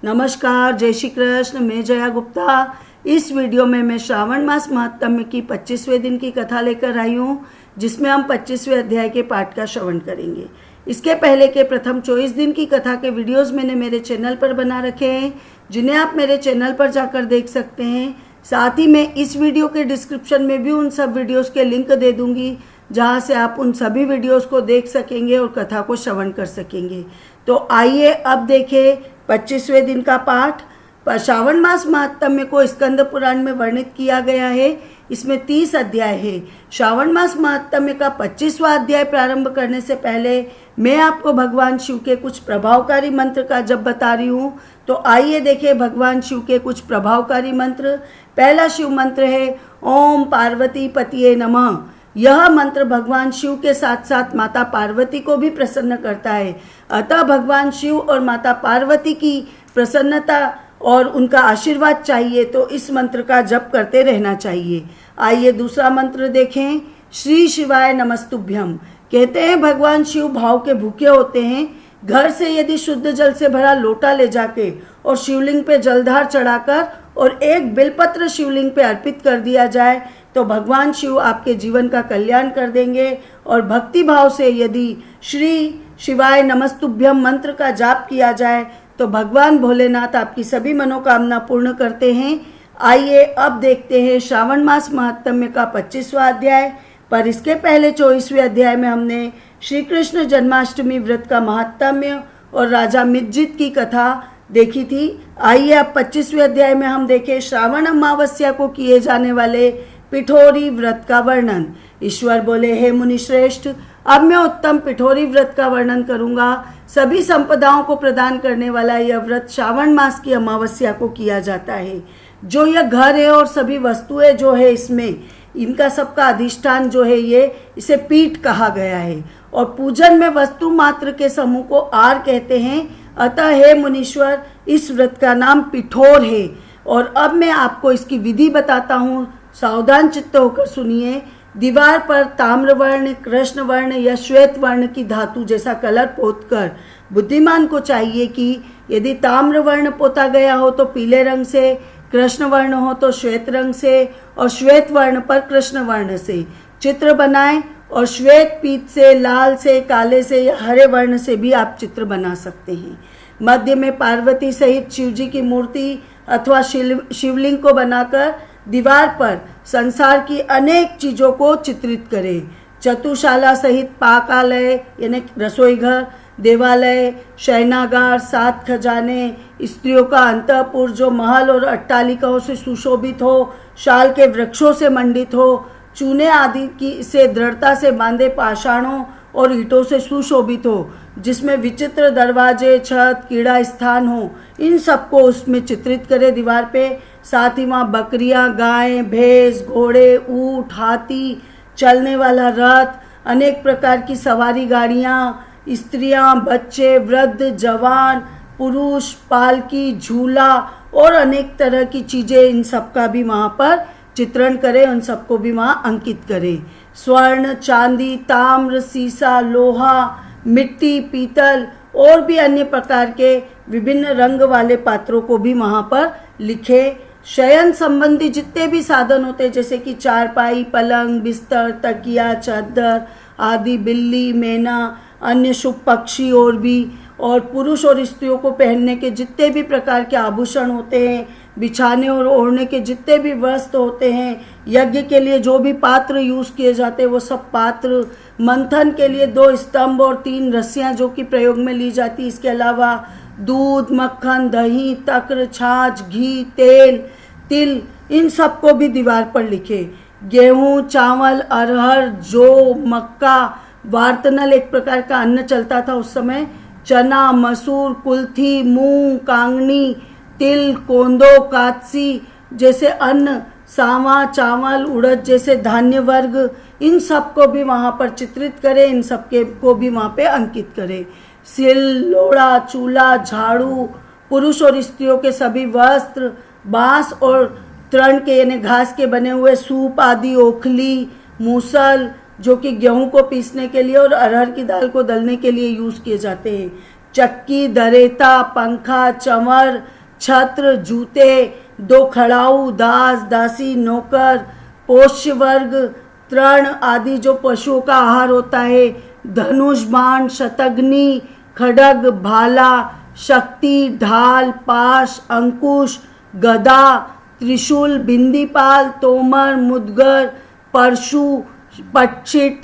नमस्कार, जय श्री कृष्ण। मैं जया गुप्ता। इस वीडियो में मैं श्रावण मास महात्म्य की 25वें दिन की कथा लेकर आई हूँ, जिसमें हम 25वें अध्याय के पाठ का श्रवण करेंगे। इसके पहले के प्रथम 24 दिन की कथा के वीडियोस मैंने मेरे चैनल पर बना रखे हैं, जिन्हें आप मेरे चैनल पर जाकर देख सकते हैं। साथ ही मैं इस वीडियो के डिस्क्रिप्शन में भी उन सब वीडियोस के लिंक दे दूंगी, जहां से आप उन सभी वीडियोस को देख सकेंगे और कथा को श्रवण कर सकेंगे। तो आइए अब देखें 25वें दिन का पाठ। श्रावण मास महात्म्य को स्कंद पुराण में वर्णित किया गया है। इसमें 30 अध्याय है। श्रावण मास महात्म्य का 25वां अध्याय प्रारंभ करने से पहले मैं आपको भगवान शिव के कुछ प्रभावकारी मंत्र का जप बता रही हूँ। तो आइए देखें भगवान शिव के कुछ प्रभावकारी मंत्र। पहला शिव मंत्र है ओम पार्वती पतिये नमः। यह मंत्र भगवान शिव के साथ साथ माता पार्वती को भी प्रसन्न करता है। अतः भगवान शिव और माता पार्वती की प्रसन्नता और उनका आशीर्वाद चाहिए तो इस मंत्र का जप करते रहना चाहिए। आइए दूसरा मंत्र देखें। श्री शिवाय नमस्तुभ्यम। कहते हैं भगवान शिव भाव के भूखे होते हैं। घर से यदि शुद्ध जल से भरा लोटा ले जाके और शिवलिंग पे जलधार चढ़ाकर और एक बेलपत्र शिवलिंग पे अर्पित कर दिया जाए तो भगवान शिव आपके जीवन का कल्याण कर देंगे। और भक्ति भाव से यदि श्री शिवाय नमस्तुभ्यम मंत्र का जाप किया जाए तो भगवान भोलेनाथ आपकी सभी मनोकामना पूर्ण करते हैं। आइए अब देखते हैं श्रावण मास महात्म्य का 25वां अध्याय। पर इसके पहले 24वें अध्याय में हमने श्री कृष्ण जन्माष्टमी व्रत का महात्म्य और राजा मितजित की कथा देखी थी। आइए अब 25वें अध्याय में हम देखें श्रावण अमावस्या को किए जाने वाले पिठोरी व्रत का वर्णन। ईश्वर बोले, हे मुनि श्रेष्ठ, अब मैं उत्तम पिठोरी व्रत का वर्णन करूंगा। सभी संपदाओं को प्रदान करने वाला यह व्रत श्रावण मास की अमावस्या को किया जाता है। जो यह घर है और सभी वस्तुएं जो है इसमें, इनका सबका अधिष्ठान जो है इसे पीठ कहा गया है। और पूजन में वस्तु मात्र के समूह को आर कहते हैं। अतः हे मुनीश्वर, इस व्रत का नाम पिठोर है। और अब मैं आपको इसकी विधि बताता हूँ, सावधान चित्त होकर सुनिए। दीवार पर ताम्रवर्ण, कृष्ण वर्ण या श्वेत वर्ण की धातु जैसा कलर पोतकर बुद्धिमान को चाहिए कि यदि ताम्रवर्ण पोता गया हो तो पीले रंग से, कृष्ण वर्ण हो तो श्वेत रंग से और श्वेत वर्ण पर कृष्ण वर्ण से चित्र बनाएं। और श्वेत पीत से, लाल से, काले से या हरे वर्ण से भी आप चित्र बना सकते हैं। मध्य में पार्वती सहित शिवजी की मूर्ति अथवा शिवलिंग को बनाकर दीवार पर संसार की अनेक चीजों को चित्रित करें। चतुशाला सहित पाकालय यानी रसोई घर, देवालय, शयनागार, 7 खजाने, स्त्रियों का अंतःपुर जो महल और अट्टालिकाओं से सुशोभित हो, शाल के वृक्षों से मंडित हो, चूने आदि की से दृढ़ता से बांधे पाषाणों और ईंटों से सुशोभित हो, जिसमें विचित्र दरवाजे, छत, कीड़ा स्थान हो, इन सबको उसमें चित्रित करे दीवार पे। साथ ही वहाँ बकरियाँ, गायें, भैंस, घोड़े, ऊँट, हाथी, चलने वाला रथ, अनेक प्रकार की सवारी गाड़ियाँ, स्त्रियाँ, बच्चे, वृद्ध, जवान, पुरुष, पालकी, झूला और अनेक तरह की चीज़ें, इन सब का भी वहाँ पर चित्रण करें, उन सबको भी वहाँ अंकित करें। स्वर्ण, चांदी, ताम्र, सीसा, लोहा, मिट्टी, पीतल और भी अन्य प्रकार के विभिन्न रंग वाले पात्रों को भी वहाँ पर लिखे। शयन संबंधी जितने भी साधन होते हैं, जैसे कि चारपाई, पलंग, बिस्तर, तकिया, चादर आदि, बिल्ली, मैना, अन्य शुभ पक्षी और पुरुष और स्त्रियों को पहनने के जितने भी प्रकार के आभूषण होते हैं, बिछाने और ओढ़ने के जितने भी वस्त्र होते हैं, यज्ञ के लिए जो भी पात्र यूज किए जाते हैं वो सब पात्र, मंथन के लिए 2 स्तंभ और 3 रस्सियां जो कि प्रयोग में ली जाती। इसके अलावा दूध, मक्खन, दही, तक्र, छाछ, घी, तेल, तिल, इन सबको भी दीवार पर लिखे। गेहूं, चावल, अरहर, जौ, मक्का, वार्तनल एक प्रकार का अन्न चलता था उस समय, चना, मसूर, कुल्थी, मूंग, कांगनी, तिल, कोंदो, कातसी जैसे अन्न, सावा, चावल, उड़द जैसे धान्य वर्ग, इन सब को भी वहाँ पर चित्रित करें, इन सब के को भी वहाँ पे अंकित करें। सिल, लोड़ा, चूल्हा, झाड़ू, पुरुष और स्त्रियों के सभी वस्त्र, बांस और तृण के यानी घास के बने हुए सूप आदि, ओखली, मूसल जो कि गेहूं को पीसने के लिए और अरहर की दाल को दलने के लिए यूज किए जाते हैं, चक्की, दरेता, पंखा, चंवर, छत्र, जूते, 2 खड़ाऊ, दास, दासी, नौकर, पोष्य वर्ग, तृण आदि जो पशुओं का आहार होता है, धनुष, बाण, शतघ्नी, खड्ग, भाला, शक्ति, ढाल, पाश, अंकुश, गदा, त्रिशूल, बिंदीपाल, तोमर, मुदगर, परशु, पट्टिश,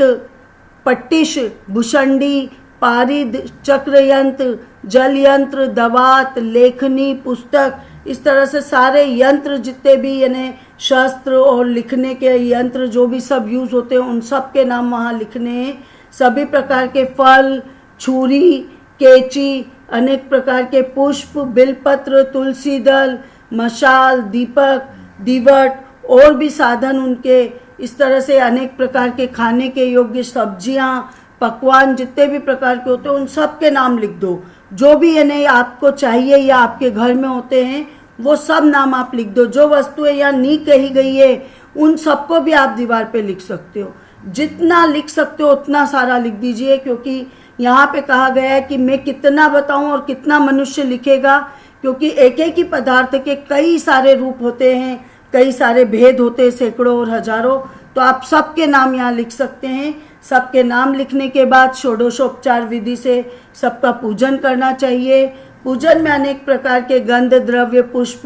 पट्टिश, भुषंडी, पारिद, चक्रयंत्र, जल यंत्र, दवात, लेखनी, पुस्तक, इस तरह से सारे यंत्र जितने भी यानी शस्त्र और लिखने के यंत्र जो भी सब यूज़ होते हैं उन सब के नाम वहाँ लिखने हैं। सभी प्रकार के फल, छुरी, कैंची, अनेक प्रकार के पुष्प, बिलपत्र, तुलसी दल, मशाल, दीपक, दीवट और भी साधन उनके, इस तरह से अनेक प्रकार के खाने के योग्य सब्जियां, पकवान जितने भी प्रकार के होते हैं उन सब के नाम लिख दो। जो भी यानी आपको चाहिए या आपके घर में होते हैं वो सब नाम आप लिख दो। जो वस्तुएं यहाँ नहीं कही गई है उन सबको भी आप दीवार पे लिख सकते हो। जितना लिख सकते हो उतना सारा लिख दीजिए, क्योंकि यहाँ पे कहा गया है कि मैं कितना बताऊं और कितना मनुष्य लिखेगा, क्योंकि एक एक ही पदार्थ के कई सारे रूप होते हैं, कई सारे भेद होते हैं, सैकड़ों और हजारों। तो आप सबके नाम यहाँ लिख सकते हैं। सबके नाम लिखने के बाद षोडशोपचार विधि से सबका पूजन करना चाहिए। पूजन में अनेक प्रकार के गंध, द्रव्य, पुष्प,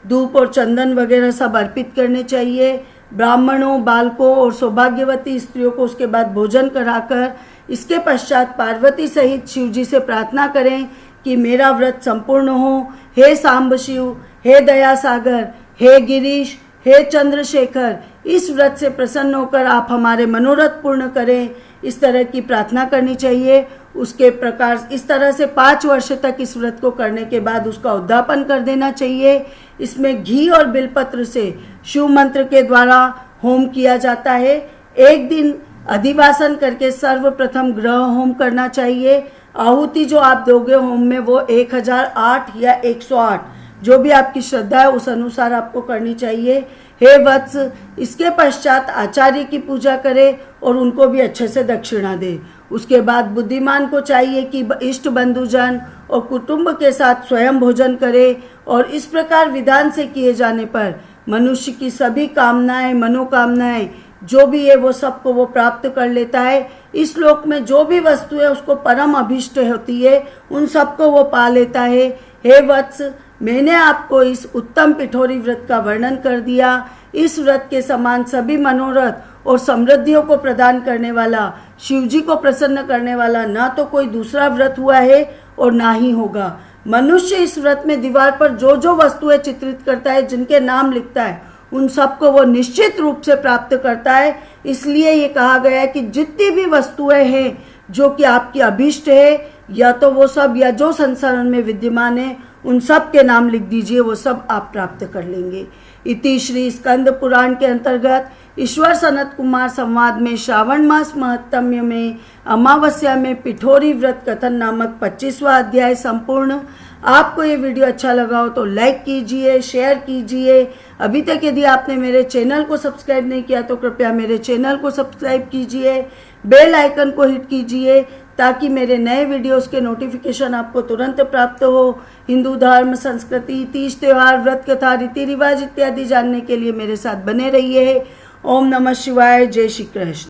धूप और चंदन वगैरह सब अर्पित करने चाहिए। ब्राह्मणों, बालकों और सौभाग्यवती स्त्रियों को उसके बाद भोजन कराकर इसके पश्चात पार्वती सहित शिव जी से प्रार्थना करें कि मेरा व्रत संपूर्ण हो। हे सांब शिव, हे दया सागर, हे गिरीश, हे चंद्रशेखर, इस व्रत से प्रसन्न होकर आप हमारे मनोरथ पूर्ण करें। इस तरह की प्रार्थना करनी चाहिए। उसके प्रकार इस तरह से 5 वर्ष तक इस व्रत को करने के बाद उसका उद्यापन कर देना चाहिए। इसमें घी और बिलपत्र से शिव मंत्र के द्वारा होम किया जाता है। एक दिन अधिवासन करके सर्वप्रथम ग्रह होम करना चाहिए। आहुति जो आप दोगे होम में वो 1008 या 108 जो भी आपकी श्रद्धा है उस अनुसार आपको करनी चाहिए। हे वत्स, इसके पश्चात आचार्य की पूजा करें और उनको भी अच्छे से दक्षिणा दे। उसके बाद बुद्धिमान को चाहिए कि इष्ट बंधुजन और कुटुंब के साथ स्वयं भोजन करे, और इस प्रकार विधान से किए जाने पर मनुष्य की सभी कामनाएं, मनोकामनाएं जो भी है वो सबको वो प्राप्त कर लेता है। इस लोक में जो भी वस्तु है उसको परम अभिष्ट होती है, उन सबको वो पा लेता है। हे वत्स, मैंने आपको इस उत्तम पिठोरी व्रत का वर्णन कर दिया। इस व्रत के समान सभी मनोरथ और समृद्धियों को प्रदान करने वाला, शिवजी को प्रसन्न करने वाला ना तो कोई दूसरा व्रत हुआ है और ना ही होगा। मनुष्य इस व्रत में दीवार पर जो जो वस्तुएं चित्रित करता है, जिनके नाम लिखता है, उन सबको वो निश्चित रूप से प्राप्त करता है। इसलिए ये कहा गया है कि जितनी भी वस्तुएं हैं जो कि आपकी अभीष्ट है, या तो वो सब या जो संसार में विद्यमान है उन सब के नाम लिख दीजिए, वो सब आप प्राप्त कर लेंगे। इति श्री स्कंद पुराण के अंतर्गत ईश्वर सनत कुमार संवाद में श्रावण मास महत्म्य में अमावस्या में पिठोरी व्रत कथन नामक 25वां अध्याय संपूर्ण। आपको ये वीडियो अच्छा लगा हो तो लाइक कीजिए, शेयर कीजिए। अभी तक यदि आपने मेरे चैनल को सब्सक्राइब नहीं किया तो कृपया मेरे चैनल को सब्सक्राइब कीजिए, बेल आइकन को हिट कीजिए ताकि मेरे नए वीडियोस के नोटिफिकेशन आपको तुरंत प्राप्त हो। हिंदू धर्म, संस्कृति, तीज त्योहार, व्रत कथा, रीति रिवाज इत्यादि जानने के लिए मेरे साथ बने रहिए। ओम नमः शिवाय। जय श्री कृष्ण।